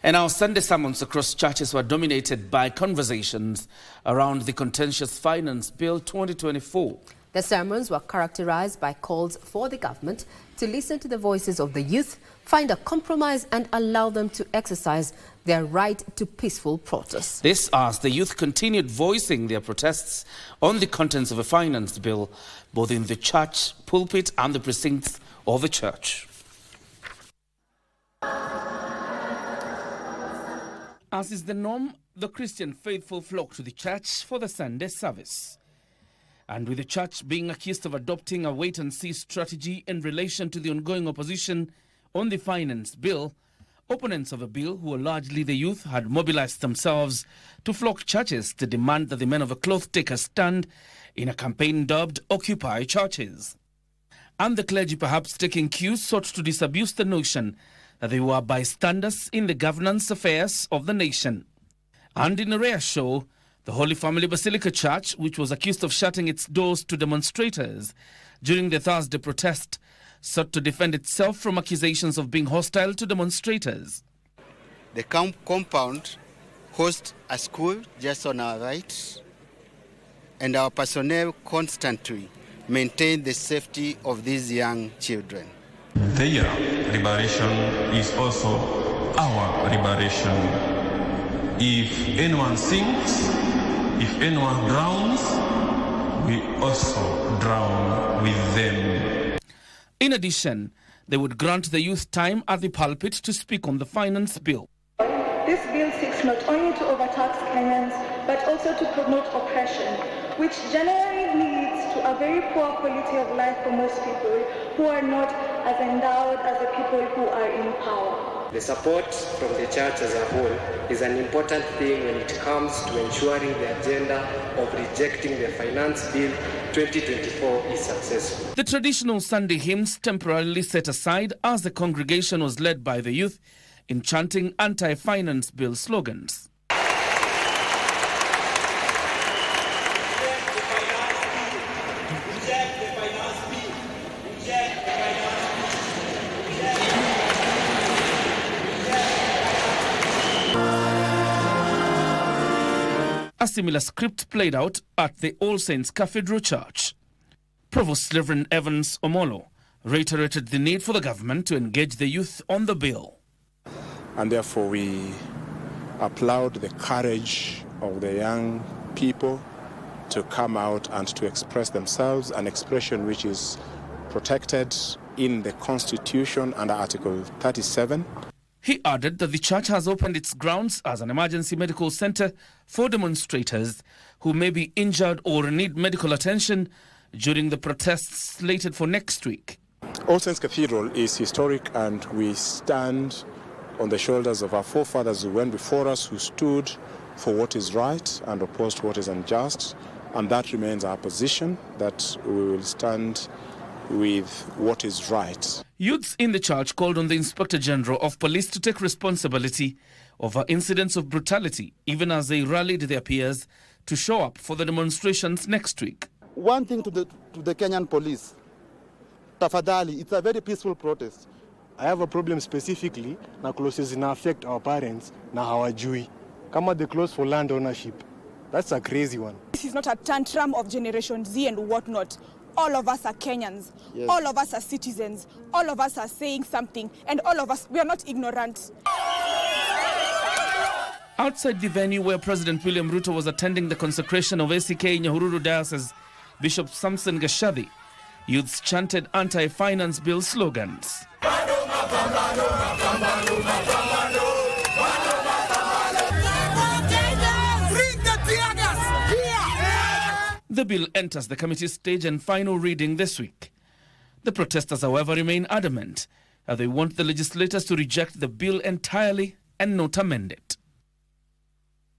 And our Sunday sermons across churches were dominated by conversations around the contentious Finance Bill 2024. The sermons were characterized by calls for the government to listen to the voices of the youth, find a compromise and allow them to exercise their right to peaceful protest. This as the youth continued voicing their protests on the contents of a finance bill, both in the church pulpit and the precincts of the church. As is the norm, the Christian faithful flock to the church for the Sunday service. And with the church being accused of adopting a wait-and-see strategy in relation to the ongoing opposition on the finance bill, opponents of the bill, who are largely the youth, had mobilized themselves to flock churches to demand that the men of the cloth take a stand in a campaign dubbed Occupy Churches. And the clergy, perhaps taking cue, sought to disabuse the notion that they were bystanders in the governance affairs of the nation. And in a rare show, the Holy Family Basilica Church, which was accused of shutting its doors to demonstrators during the Thursday protest, sought to defend itself from accusations of being hostile to demonstrators. The compound hosts a school just on our right, and our personnel constantly maintain the safety of these young children. Their liberation is also our liberation. If anyone sinks, if anyone drowns, we also drown with them. In addition, they would grant the youth time at the pulpit to speak on the finance bill. This bill seeks not only to overtax Kenyans, but also to promote oppression, which generally leads to a very poor quality of life for most people who are not as endowed as the people who are in power. The support from the church as a whole is an important thing when it comes to ensuring the agenda of rejecting the Finance Bill 2024 is successful. The traditional Sunday hymns temporarily set aside as the congregation was led by the youth in chanting anti-finance bill slogans. A similar script played out at the All Saints Cathedral Church. Provost Reverend Evans Omolo reiterated the need for the government to engage the youth on the bill. And therefore we applaud the courage of the young people to come out and to express themselves, an expression which is protected in the Constitution under Article 37. He added that the church has opened its grounds as an emergency medical center for demonstrators who may be injured or need medical attention during the protests slated for next week. All Saints Cathedral is historic, and we stand on the shoulders of our forefathers who went before us, who stood for what is right and opposed what is unjust. And that remains our position, that we will stand with what is right. Youths in the church called on the Inspector General of Police to take responsibility over incidents of brutality, even as they rallied their peers to show up for the demonstrations next week. One thing to the Kenyan police, tafadhali, it's a very peaceful protest. I have a problem specifically na clothes zina affect our parents na hawajui. Kama the clothes for land ownership. That's a crazy one. This is not a tantrum of Generation Z and whatnot. All of us are Kenyans. Yes. All of us are citizens. All of us are saying something. And all of us, we are not ignorant. Outside the venue where President William Ruto was attending the consecration of ACK Nyahururu Diocese, Bishop Samson Gashadi, youths chanted anti-finance bill slogans. The bill enters the committee stage and final reading this week. The protesters, however, remain adamant that they want the legislators to reject the bill entirely and not amend it.